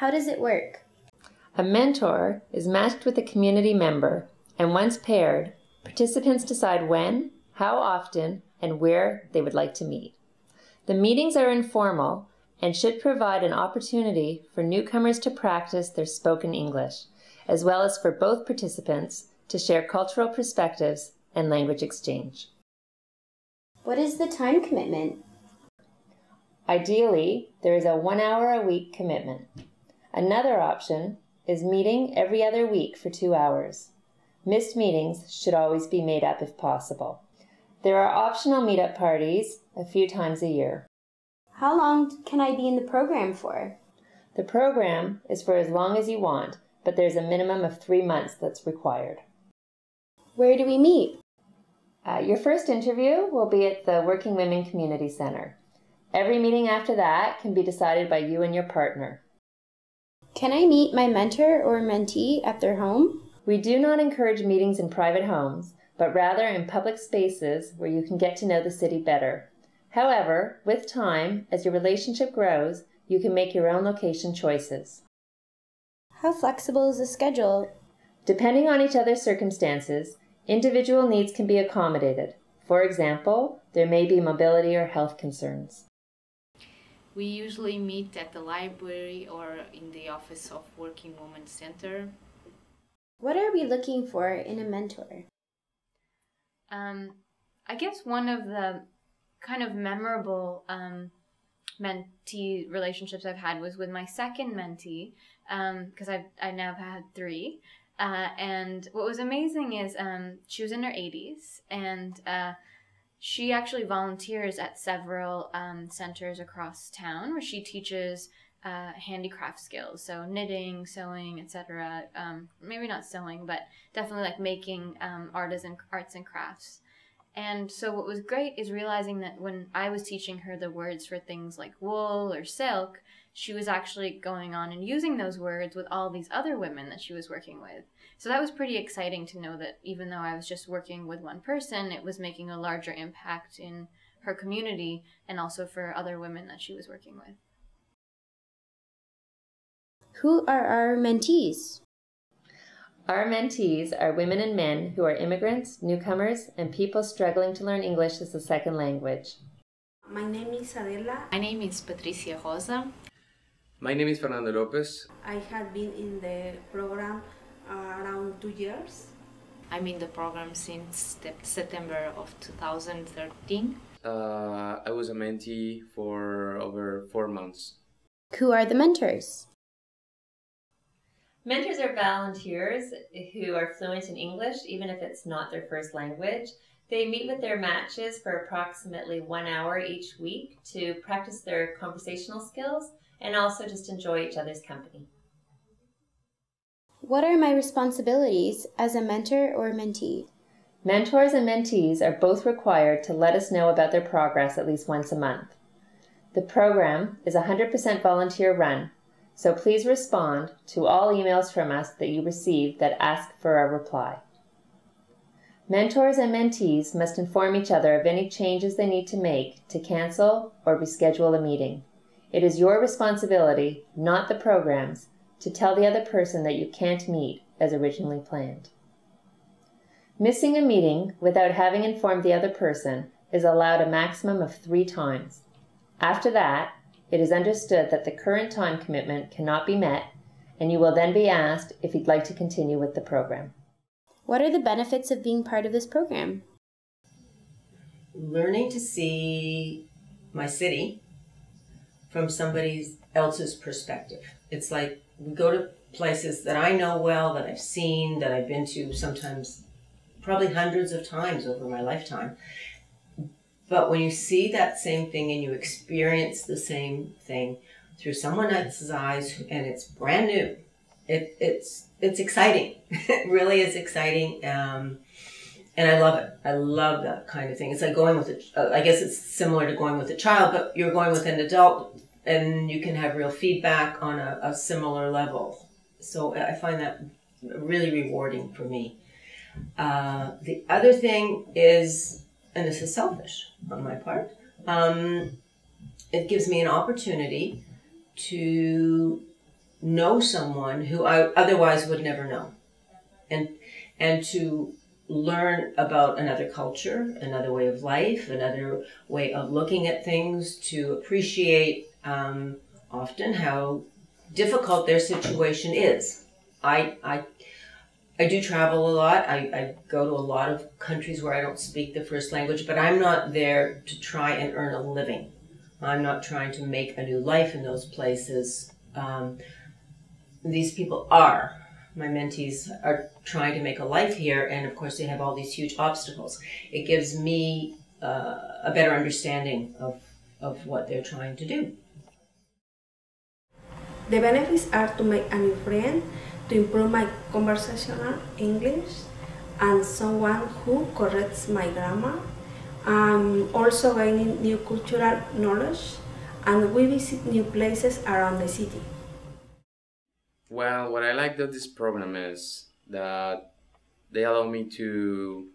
How does it work? A mentor is matched with a community member, and once paired, participants decide when, how often, and where they would like to meet. The meetings are informal and should provide an opportunity for newcomers to practice their spoken English, as well as for both participants to share cultural perspectives and language exchange. What is the time commitment? Ideally, there is a 1 hour a week commitment. Another option is meeting every other week for 2 hours. Missed meetings should always be made up if possible. There are optional meetup parties a few times a year. How long can I be in the program for? The program is for as long as you want, but there's a minimum of 3 months that's required. Where do we meet? Your first interview will be at the Working Women Community Center. Every meeting after that can be decided by you and your partner. Can I meet my mentor or mentee at their home? We do not encourage meetings in private homes, but rather in public spaces where you can get to know the city better. However, with time, as your relationship grows, you can make your own location choices. How flexible is the schedule? Depending on each other's circumstances, individual needs can be accommodated. For example, there may be mobility or health concerns. We usually meet at the library or in the office of Working Women Center. What are we looking for in a mentor? I guess one of the kind of memorable mentee relationships I've had was with my second mentee, because I now have had 3. And what was amazing is she was in her 80s, and she actually volunteers at several centers across town where she teaches handicraft skills, so knitting, sewing, etc. Maybe not sewing, but definitely like making arts and crafts. And so what was great is realizing that when I was teaching her the words for things like wool or silk, she was actually going on and using those words with all these other women that she was working with. So that was pretty exciting to know that even though I was just working with one person, it was making a larger impact in her community and also for other women that she was working with. Who are our mentees? Our mentees are women and men who are immigrants, newcomers, and people struggling to learn English as a second language. My name is Adela. My name is Patricia Rosa. My name is Fernando Lopez. I have been in the program around 2 years. I'm in the program since September of 2013. I was a mentee for over 4 months. Who are the mentors? Mentors are volunteers who are fluent in English, even if it's not their first language. They meet with their matches for approximately 1 hour each week to practice their conversational skills and also just enjoy each other's company. What are my responsibilities as a mentor or mentee? Mentors and mentees are both required to let us know about their progress at least once a month. The program is 100% volunteer run, so please respond to all emails from us that you receive that ask for a reply. Mentors and mentees must inform each other of any changes they need to make to cancel or reschedule a meeting. It is your responsibility, not the program's, to tell the other person that you can't meet as originally planned. Missing a meeting without having informed the other person is allowed a maximum of 3 times. After that, it is understood that the current time commitment cannot be met, and you will then be asked if you'd like to continue with the program. What are the benefits of being part of this program? Learning to see my city from somebody else's perspective. It's like we go to places that I know well, that I've seen, that I've been to sometimes probably hundreds of times over my lifetime. But when you see that same thing and you experience the same thing through someone else's eyes and it's brand new, it's exciting. It really is exciting. And I love it. I love that kind of thing. It's like going with I guess it's similar to going with a child, but you're going with an adult and you can have real feedback on a similar level. So I find that really rewarding for me. The other thing is, and this is selfish on my part, it gives me an opportunity to know someone who I otherwise would never know, and to learn about another culture, another way of life, another way of looking at things, to appreciate often how difficult their situation is. I do travel a lot. I go to a lot of countries where I don't speak the first language, but I'm not there to try and earn a living. I'm not trying to make a new life in those places. These people are. My mentees are trying to make a life here, and of course they have all these huge obstacles. It gives me a better understanding of what they're trying to do. The benefits are to make a new friend, to improve my conversational English, and someone who corrects my grammar. Also gaining new cultural knowledge, and we visit new places around the city. Well, what I like about this program is that they allow me to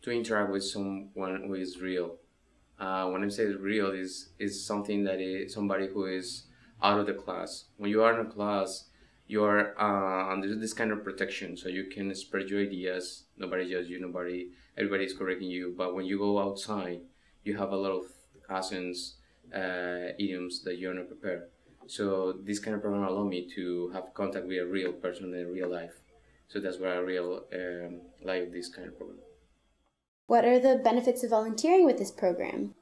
interact with someone who is real. When I say real, is something that is somebody who is out of the class. When you are in a class, you are under this kind of protection, so you can spread your ideas. Nobody judges you. Everybody is correcting you. But when you go outside, you have a lot of accents, idioms that you're not prepared. So this kind of program allow me to have contact with a real person in real life. So that's why I really like this kind of program. What are the benefits of volunteering with this program?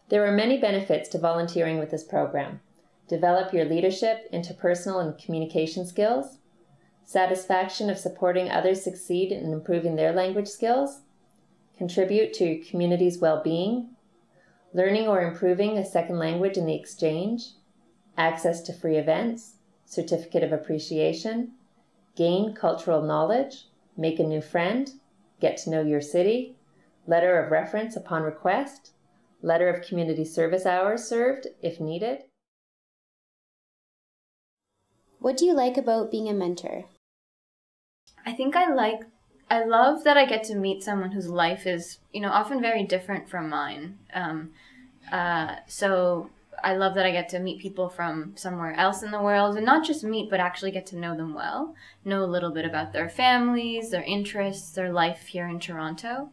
There are many benefits to volunteering with this program. Develop your leadership, interpersonal and communication skills, satisfaction of supporting others succeed in improving their language skills, contribute to your community's well-being, learning or improving a second language in the exchange, access to free events, certificate of appreciation, gain cultural knowledge, make a new friend, get to know your city, letter of reference upon request, letter of community service hours served if needed. What do you like about being a mentor? I think I love that I get to meet someone whose life is, often very different from mine. So I love that I get to meet people from somewhere else in the world, and not just meet, but actually get to know them well, know a little bit about their families, their interests, their life here in Toronto.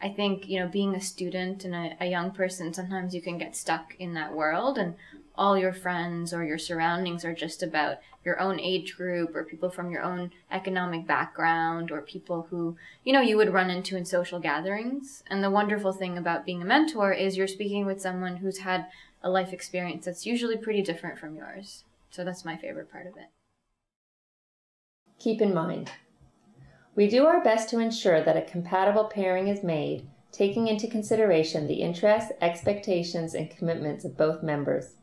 I think, being a student and a young person, sometimes you can get stuck in that world, and all your friends or your surroundings are just about your own age group or people from your own economic background or people who, you would run into in social gatherings. And the wonderful thing about being a mentor is you're speaking with someone who's had a life experience that's usually pretty different from yours. So that's my favorite part of it. Keep in mind, we do our best to ensure that a compatible pairing is made, taking into consideration the interests, expectations, and commitments of both members.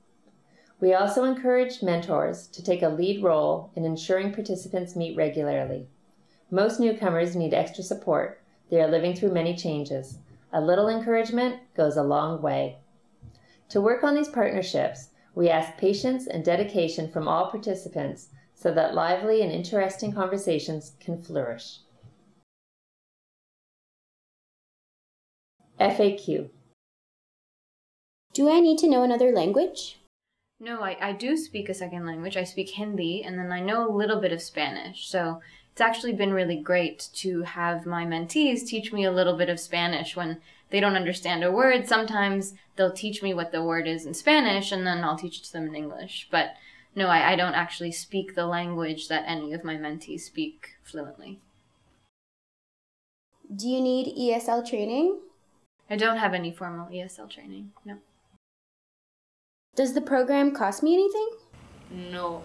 We also encourage mentors to take a lead role in ensuring participants meet regularly. Most newcomers need extra support. They are living through many changes. A little encouragement goes a long way. To work on these partnerships, we ask patience and dedication from all participants so that lively and interesting conversations can flourish. FAQ. Do I need to know another language? No, I do speak a second language. I speak Hindi, and then I know a little bit of Spanish. So it's actually been really great to have my mentees teach me a little bit of Spanish when they don't understand a word. Sometimes they'll teach me what the word is in Spanish, and then I'll teach it to them in English. But no, I don't actually speak the language that any of my mentees speak fluently. Do you need ESL training? I don't have any formal ESL training, no. Does the program cost me anything? No,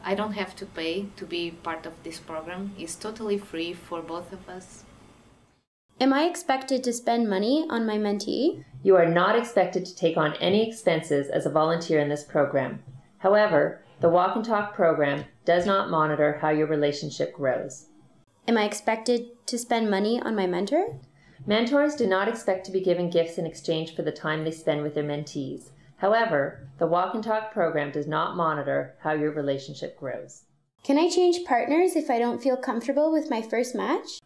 I don't have to pay to be part of this program. It's totally free for both of us. Am I expected to spend money on my mentee? You are not expected to take on any expenses as a volunteer in this program. However, the Walk and Talk program does not monitor how your relationship grows. Am I expected to spend money on my mentor? Mentors do not expect to be given gifts in exchange for the time they spend with their mentees. However, the Walk and Talk program does not monitor how your relationship grows. Can I change partners if I don't feel comfortable with my first match?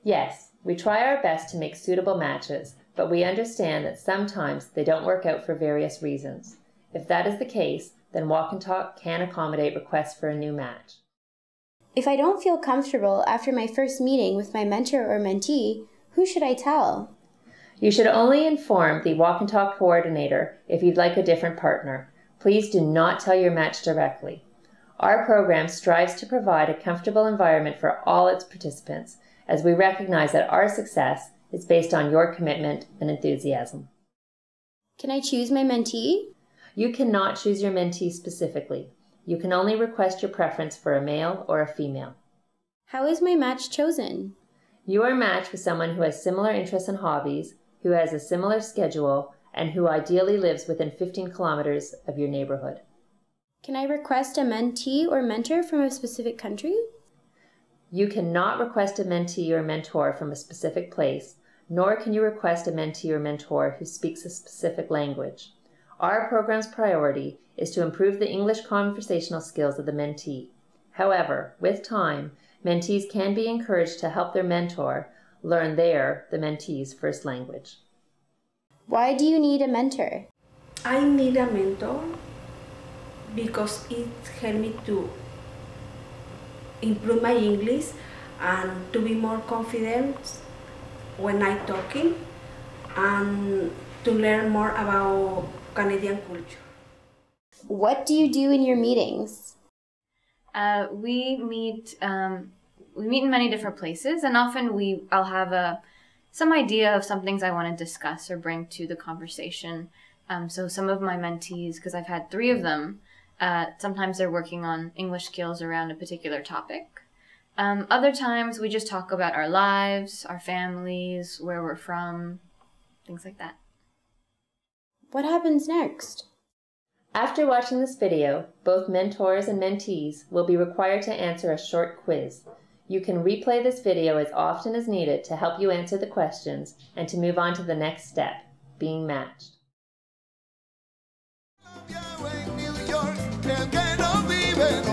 Yes, we try our best to make suitable matches, but we understand that sometimes they don't work out for various reasons. If that is the case, then Walk and Talk can accommodate requests for a new match. If I don't feel comfortable after my first meeting with my mentor or mentee, who should I tell? You should only inform the Walk and Talk coordinator if you'd like a different partner. Please do not tell your match directly. Our program strives to provide a comfortable environment for all its participants, as we recognize that our success is based on your commitment and enthusiasm. Can I choose my mentee? You cannot choose your mentee specifically. You can only request your preference for a male or a female. How is my match chosen? You are matched with someone who has similar interests and hobbies, who has a similar schedule, and who ideally lives within 15 kilometers of your neighborhood. Can I request a mentee or mentor from a specific country? You cannot request a mentee or mentor from a specific place, nor can you request a mentee or mentor who speaks a specific language. Our program's priority is to improve the English conversational skills of the mentee. However, with time, mentees can be encouraged to help their mentor learn the mentee's first language. Why do you need a mentor? I need a mentor because it helped me to improve my English and to be more confident when I'm talking and to learn more about Canadian culture. What do you do in your meetings? We meet in many different places, and often I'll have some idea of some things I want to discuss or bring to the conversation. So some of my mentees, because I've had 3 of them, sometimes they're working on English skills around a particular topic. Other times we just talk about our lives, our families, where we're from, things like that. What happens next? After watching this video, both mentors and mentees will be required to answer a short quiz. You can replay this video as often as needed to help you answer the questions and to move on to the next step, being matched. En New York, el que no vive